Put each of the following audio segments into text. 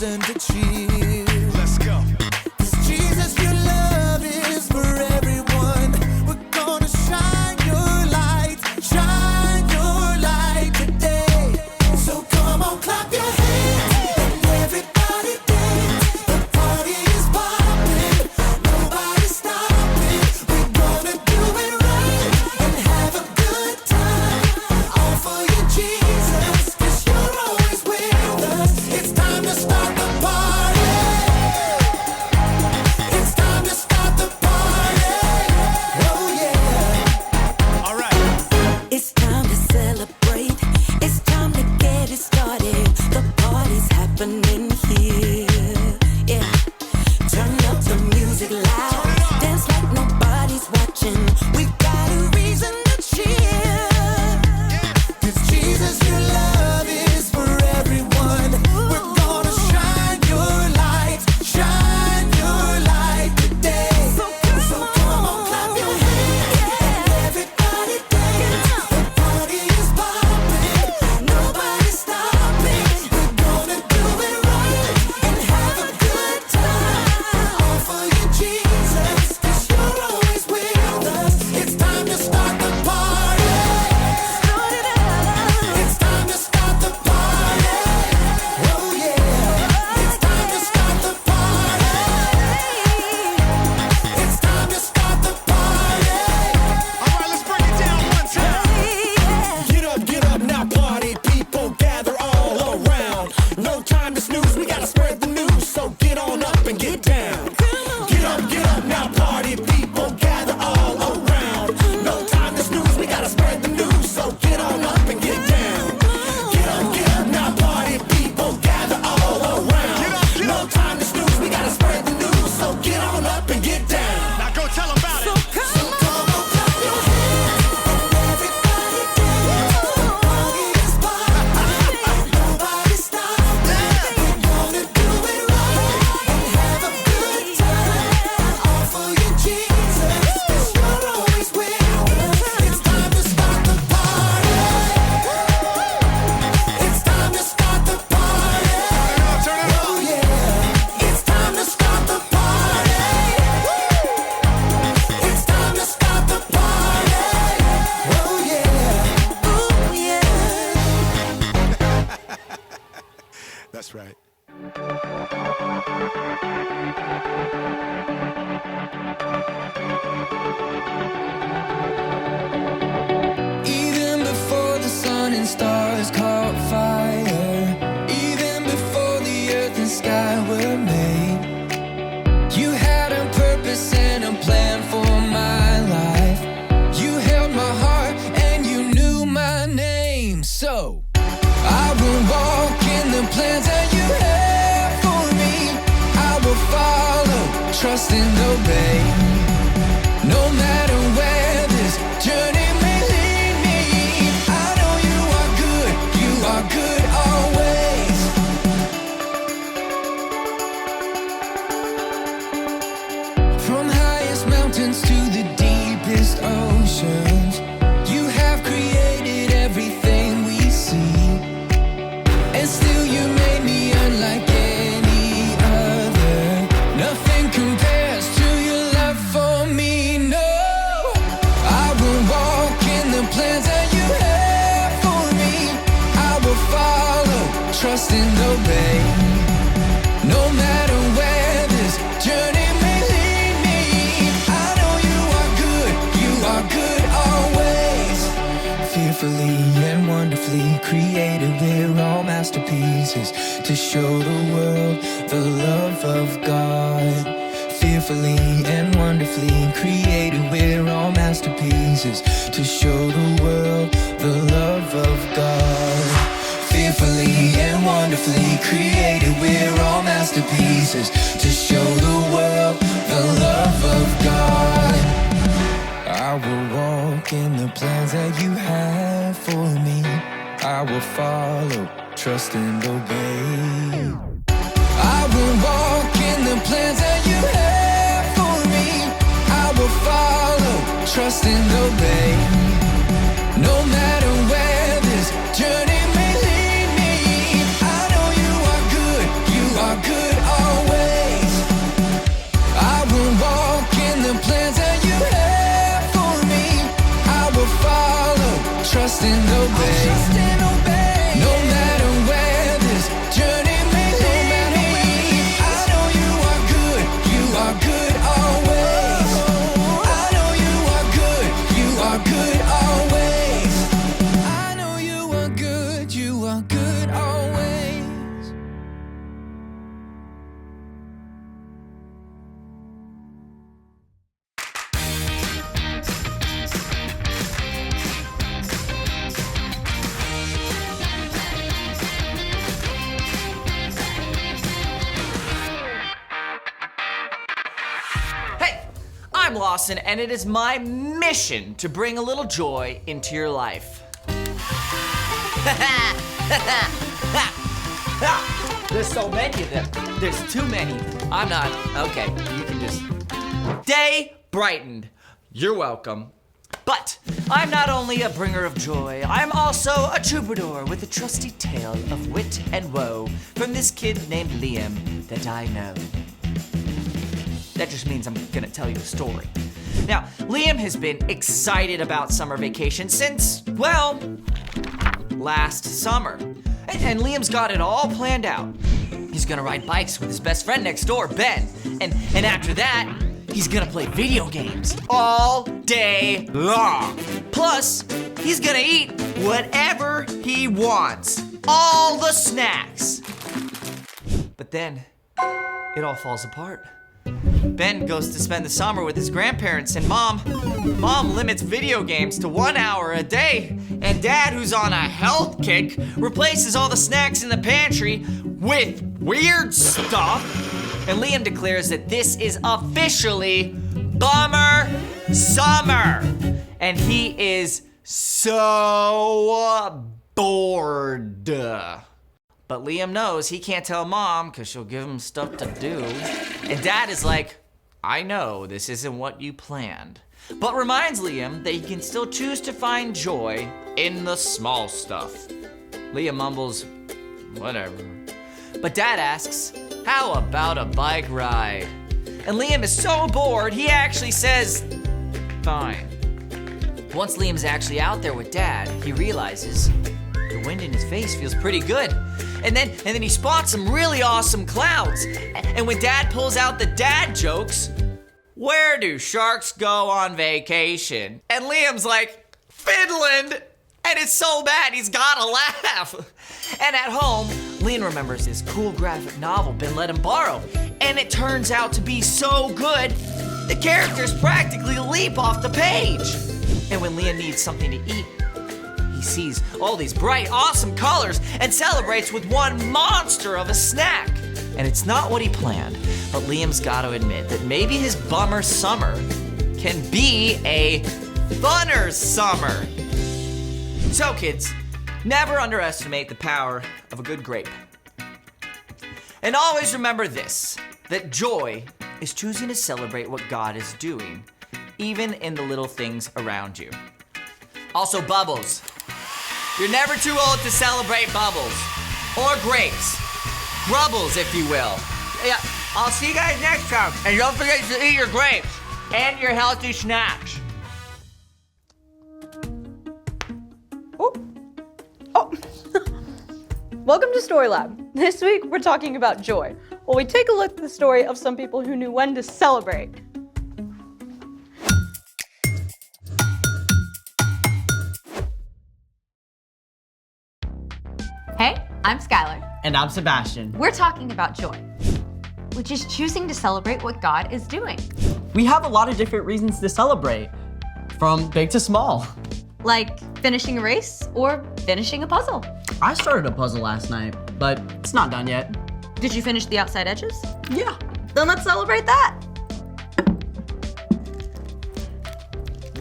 reason to cheer. Let's go. 'Cause Jesus, your love is for everyone. We're gonna shine your light today. So come on, clap your hands and everybody dance. The party is popping, nobody's stopping. We're gonna do it right and have a good time. All for you, Jesus, 'cause you're always with us. It's time to start the party. It's time to start the party. Oh yeah. All right. It's time to celebrate. It's time to get it started. The party's happening here. Yeah. Turn up the music loud. Dance like nobody's watching. We've got a reason to cheer. 'Cause Jesus, your love is for everyone. We're gonna shine your light today. So come on, clap your hands and everybody dance. The party is popping, nobody's stopping. We're gonna do it right and have a good time. All for you, Jesus, 'cause you're always with us. It's time to start the party. It's time to start the party. Oh yeah. It's time to start the party. It's time to start the party. All right, let's break it down one time. Get up now, party people, gather all around. No time to snooze, we gotta spread the news, so get on up and get down. Get up now, party people, gather all around. No time to snooze, we gotta spread the news, so get on up and get down. Get up now, party people, gather all around. No time to snooze, we gotta spread the news, so get on up and get down. Now go tell 'em about it. So come on, clap your hands and everybody dance. The party is popping, nobody's stopping. We're gonna do it right and have a good time. All for you, Jesus, 'cause you're always with us. It's time to start the party. It's time to start the party. Turn it up. Oh yeah. It's time to start the party. It's time to start the party. Oh yeah. Ooh, yeah. That's right. Even before the sun and stars caught fire, even before the earth and sky were made, you had a purpose and a plan for my life. You held my heart and you knew my name. So I will walk in the plans that you have for me. I will follow, trust and obey. No matter where this journey may lead me, I know you are good always. From highest mountains to the deepest oceans, you have created everything we see. And still you made me unlike any other. Nothing compares to your love for me, no. I will walk in the plans that you have for me. I will follow, trust and obey. No matter where this journey may lead me, I know you are good always. Fearfully and wonderfully created, we're all masterpieces to show the world the love of God. Fearfully and wonderfully created, we're all masterpieces to show the world the love of God. Fearfully and wonderfully created, we're all masterpieces to show the world the love of God. I will walk in the plans that you have for me. I will follow, trust and obey. I will walk in the plans that you have for me. I will follow, trust and obey. No matter where this journey may lead me, I know you are good always. Hey, I'm Lawson, and it is my mission to bring a little joy into your life. There's so many of them. There's too many. I'm not. Okay, you can just. Day brightened. You're welcome. But I'm not only a bringer of joy, I'm also a troubadour with a trusty tale of wit and woe from this kid named Liam that I know. That just means I'm gonna tell you a story. Now, Liam has been excited about summer vacation since, well, last summer. And Liam's got it all planned out. He's gonna ride bikes with his best friend next door, Ben. And after that, he's gonna play video games all day long. Plus, he's gonna eat whatever he wants. All the snacks. But then, it all falls apart. Ben goes to spend the summer with his grandparents, and Mom limits video games to 1 hour a day. And Dad, who's on a health kick, replaces all the snacks in the pantry with weird stuff. And Liam declares that this is officially Bummer Summer. And he is so bored. But Liam knows he can't tell Mom because she'll give him stuff to do. And Dad is like, I know this isn't what you planned, but reminds Liam that he can still choose to find joy in the small stuff. Liam mumbles, whatever. But Dad asks, how about a bike ride? And Liam is so bored, he actually says, fine. Once Liam's actually out there with Dad, he realizes the wind in his face feels pretty good. And then he spots some really awesome clouds. And when Dad pulls out the dad jokes, where do sharks go on vacation? And Liam's like, Finland! And it's so bad, he's gotta laugh. And at home, Liam remembers this cool graphic novel Ben let him borrow. And it turns out to be so good, the characters practically leap off the page. And when Liam needs something to eat, he sees all these bright, awesome colors and celebrates with one monster of a snack. And it's not what he planned, but Liam's got to admit that maybe his bummer summer can be a funner summer. So kids, never underestimate the power of a good grape. And always remember this, that joy is choosing to celebrate what God is doing, even in the little things around you. Also, bubbles. You're never too old to celebrate bubbles. Or grapes. Grubbles, if you will. Yeah, I'll see you guys next time. And don't forget to eat your grapes and your healthy snacks. Welcome to Story Lab. This week we're talking about joy. Well, we take a look at the story of some people who knew when to celebrate. Hey, I'm Skylar. And I'm Sebastian. We're talking about joy, which is choosing to celebrate what God is doing. We have a lot of different reasons to celebrate, from big to small. Like finishing a race or finishing a puzzle. I started a puzzle last night, but it's not done yet. Did you finish the outside edges? Yeah. Then let's celebrate that.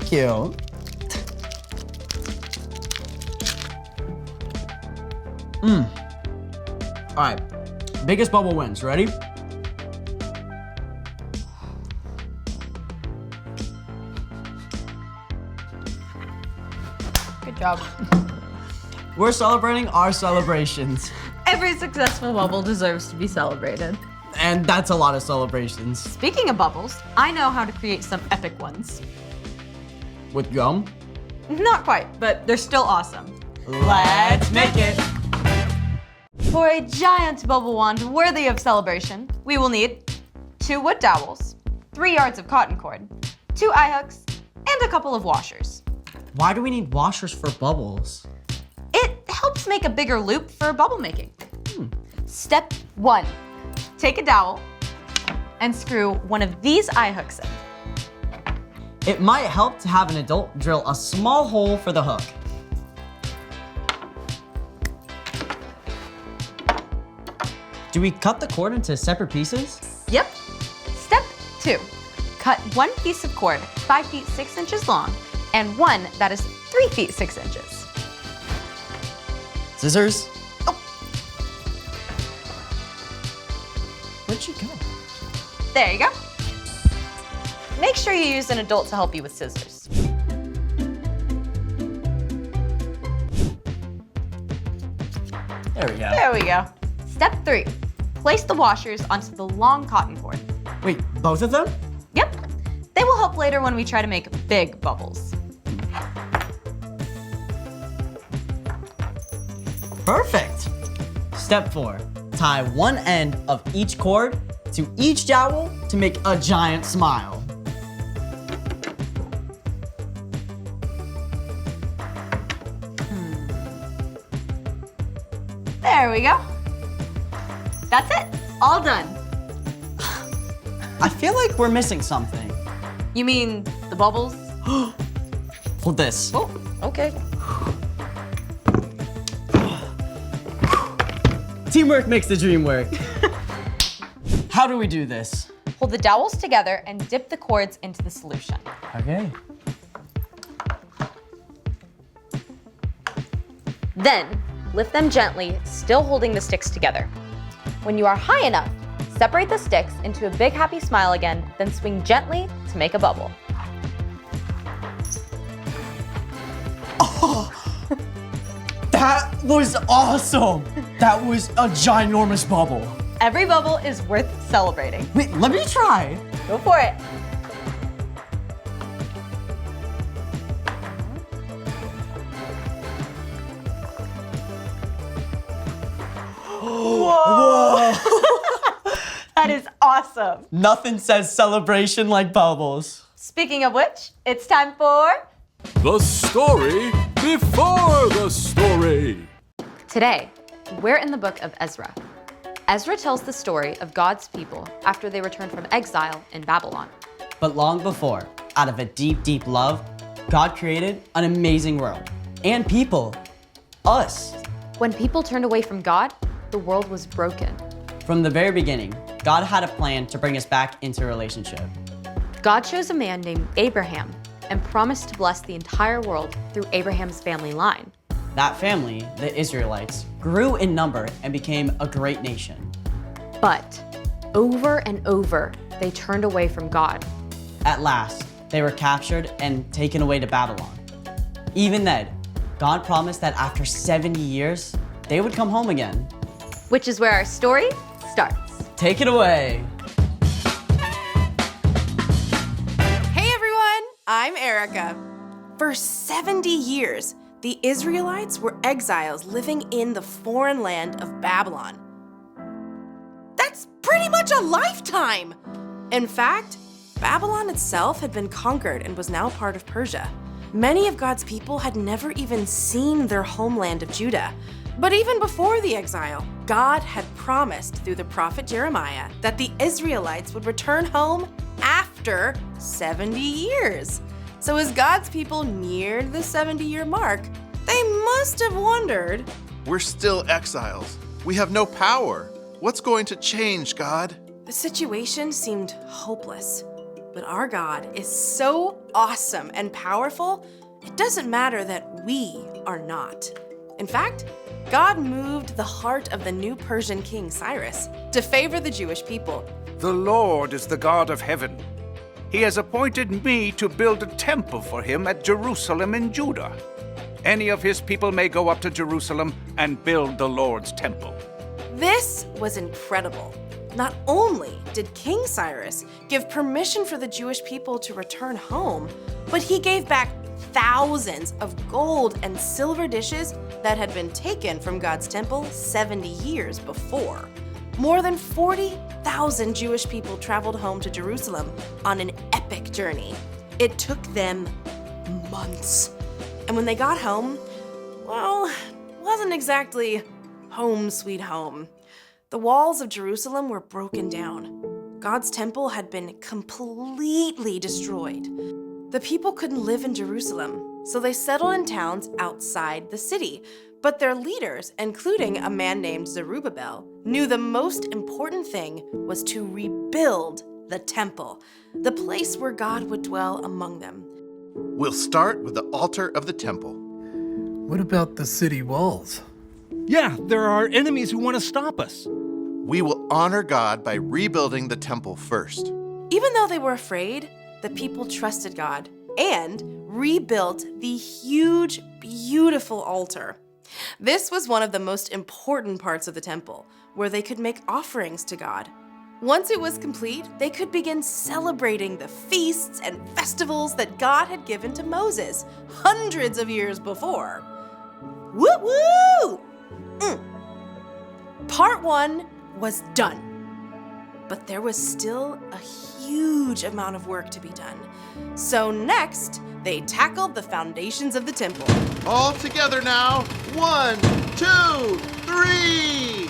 Cute. All right, biggest bubble wins. Ready? Good job. We're celebrating our celebrations. Every successful bubble deserves to be celebrated. And that's a lot of celebrations. Speaking of bubbles, I know how to create some epic ones. With gum? Not quite, but they're still awesome. Let's make it. For a giant bubble wand worthy of celebration, we will need 2 wood dowels, 3 yards of cotton cord, 2 eye hooks, and a couple of washers. Why do we need washers for bubbles? It helps make a bigger loop for bubble making. Step 1. Take a dowel and screw one of these eye hooks in. It might help to have an adult drill a small hole for the hook. Do we cut the cord into separate pieces? Yep. Step 2. Cut one piece of cord 5 feet 6 inches long and one that is 3 feet 6 inches. Scissors? Where'd she go? There you go. Make sure you use an adult to help you with scissors. There we go. There we go. Step 3. Place the washers onto the long cotton cord. Wait, both of them? Yep. They will help later when we try to make big bubbles. Perfect. Step 4. Tie one end of each cord to each dowel to make a giant smile. There we go. That's it. All done. I feel like we're missing something. You mean the bubbles? Hold this. Oh, okay. Teamwork makes the dream work. How do we do this? Hold the dowels together and dip the cords into the solution. Okay. Then, lift them gently, still holding the sticks together. When you are high enough, separate the sticks into a big happy smile again, then swing gently to make a bubble. That was awesome. That was a ginormous bubble. Every bubble is worth celebrating. Wait, let me try. Go for it. Whoa. That is awesome. Nothing says celebration like bubbles. Speaking of which, it's time for The story before the story. today. We're in the book of Ezra. Ezra tells the story of God's people after they returned from exile in Babylon. But long before, out of a deep, deep love, God created an amazing world and people. Us. When people turned away from God, the world was broken. From the very beginning, God had a plan to bring us back into a relationship. God chose a man named Abraham and promised to bless the entire world through Abraham's family line. That family, the Israelites, grew in number and became a great nation. But over and over, they turned away from God. At last, they were captured and taken away to Babylon. Even then, God promised that after 70 years, they would come home again. Which is where our story starts. Take it away. Hey everyone, I'm Erica. For 70 years, the Israelites were exiles living in the foreign land of Babylon. That's pretty much a lifetime! In fact, Babylon itself had been conquered and was now part of Persia. Many of God's people had never even seen their homeland of Judah. But even before the exile, God had promised through the prophet Jeremiah that the Israelites would return home after 70 years. So as God's people neared the 70-year mark, they must have wondered, We're still exiles. We have no power. What's going to change, God? the situation seemed hopeless. But our God is so awesome and powerful, it doesn't matter that we are not. In fact, God moved the heart of the new Persian king Cyrus to favor the Jewish people. The Lord is the God of heaven. He has appointed me to build a temple for him at Jerusalem in Judah. Any of his people may go up to Jerusalem and build the Lord's temple. This was incredible. Not only did King Cyrus give permission for the Jewish people to return home, but he gave back thousands of gold and silver dishes that had been taken from God's temple 70 years before. More than 40,000 Jewish people traveled home to Jerusalem on an epic journey. It took them months. And when they got home, well, wasn't exactly home sweet home. The walls of Jerusalem were broken down. God's temple had been completely destroyed. The people couldn't live in Jerusalem, so they settled in towns outside the city. But their leaders, including a man named Zerubbabel, knew the most important thing was to rebuild the temple, the place where God would dwell among them. We'll start with the altar of the temple. What about the city walls? Yeah, there are enemies who want to stop us. We will honor God by rebuilding the temple first. Even though they were afraid, the people trusted God and rebuilt the huge, beautiful altar. This was one of the most important parts of the temple, where they could make offerings to God. Once it was complete, they could begin celebrating the feasts and festivals that God had given to Moses hundreds of years before. Woo woo! Part 1 was done. But there was still a huge amount of work to be done. So next, they tackled the foundations of the temple. All together now. 1, 2, 3.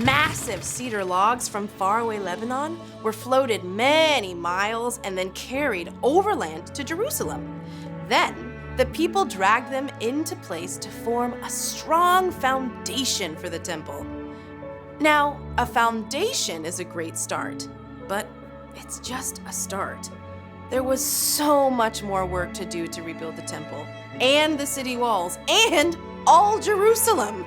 Massive cedar logs from faraway Lebanon were floated many miles and then carried overland to Jerusalem. Then, the people dragged them into place to form a strong foundation for the temple. Now, a foundation is a great start, but it's just a start. There was so much more work to do to rebuild the temple, and the city walls, and all Jerusalem.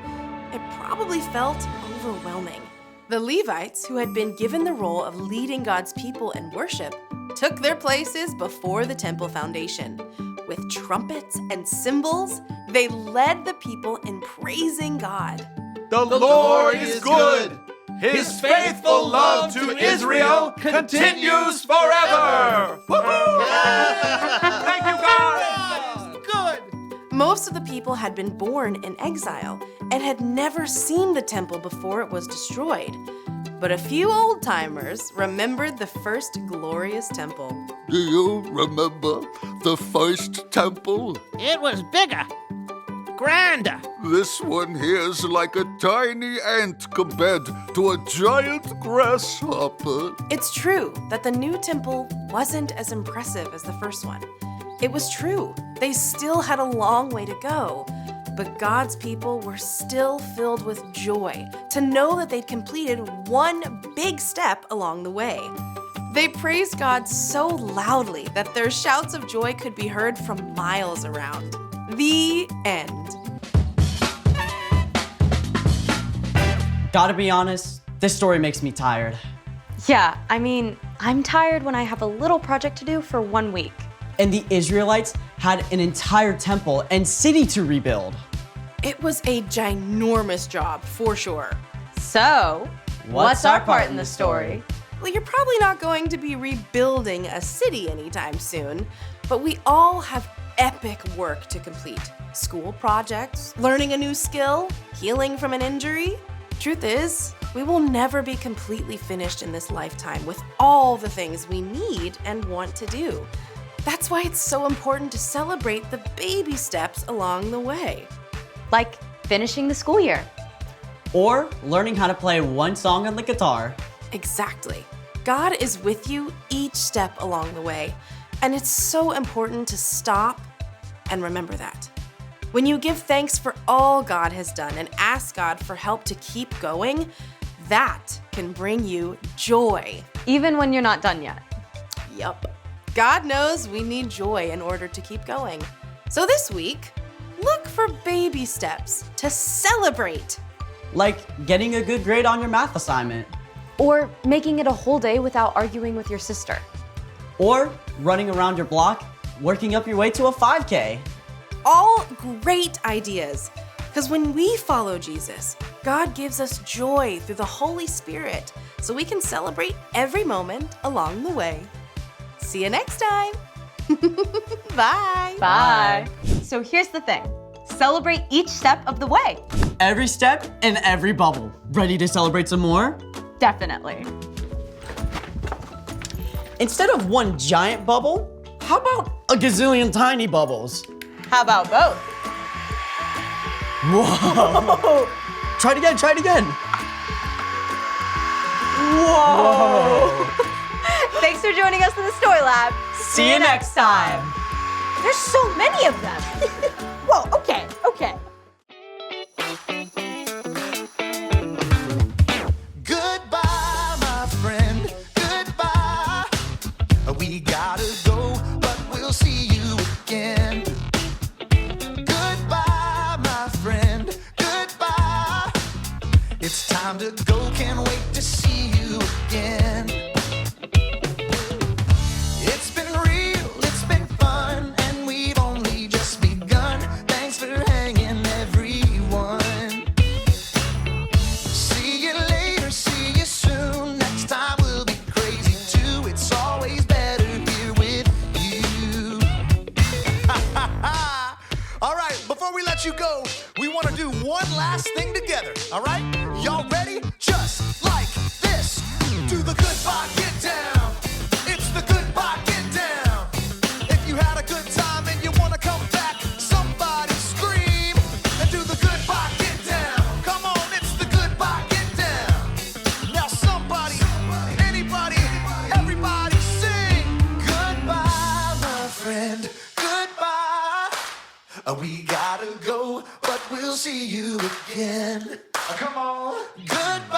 It probably felt overwhelming. The Levites, who had been given the role of leading God's people in worship, took their places before the temple foundation. With trumpets and cymbals, they led the people in praising God. The Lord is good. His faithful love to Israel continues forever. Thank you, God. Good. Most of the people had been born in exile and had never seen the temple before it was destroyed. But a few old-timers remembered the first glorious temple. Do you remember the first temple? It was bigger, grander. This one here's like a tiny ant compared to a giant grasshopper. It's true that the new temple wasn't as impressive as the first one. It was true, they still had a long way to go. But God's people were still filled with joy to know that they'd completed one big step along the way. They praised God so loudly that their shouts of joy could be heard from miles around. The end. Gotta be honest, this story makes me tired. Yeah, I mean, I'm tired when I have a little project to do for 1 week. And the Israelites had an entire temple and city to rebuild. It was a ginormous job, for sure. So, what's our part in the story? Well, you're probably not going to be rebuilding a city anytime soon, but we all have epic work to complete. School projects, learning a new skill, healing from an injury. Truth is, we will never be completely finished in this lifetime with all the things we need and want to do. That's why it's so important to celebrate the baby steps along the way. Like finishing the school year. Or learning how to play one song on the guitar. Exactly. God is with you each step along the way, and it's so important to stop and remember that. When you give thanks for all God has done and ask God for help to keep going, that can bring you joy. Even when you're not done yet. Yup. God knows we need joy in order to keep going. So this week, look for baby steps to celebrate. Like getting a good grade on your math assignment. Or making it a whole day without arguing with your sister. Or running around your block, working up your way to a 5K. All great ideas. Because when we follow Jesus, God gives us joy through the Holy Spirit so we can celebrate every moment along the way. See you next time. Bye. Bye. So here's the thing. Celebrate each step of the way. Every step and every bubble. Ready to celebrate some more? Definitely. Instead of one giant bubble, how about a gazillion tiny bubbles? How about both? Whoa. Try it again, try it again. Whoa. Thanks for joining us in the Story Lab. See you next time. There's so many of them. Whoa, okay. Goodbye, my friend. Goodbye. We gotta go, but we'll see you again. Goodbye, my friend. Goodbye. It's time to go. Can't wait to see you again. It's been real, it's been fun, and we've only just begun. Thanks for hanging, everyone. See you later, see you soon. Next time we'll be crazy too. It's always better here with you. All right, before we let you go, we want to do one last thing together. All right, y'all ready? Just like this. Do the goodbye get down. It's the goodbye get down. If you had a good time and you want to come back, somebody scream and do the goodbye get down. Come on, it's the goodbye get down. Now somebody, anybody, everybody sing. Goodbye, my friend. Goodbye. We gotta go, but we'll see you again. Come on. Goodbye.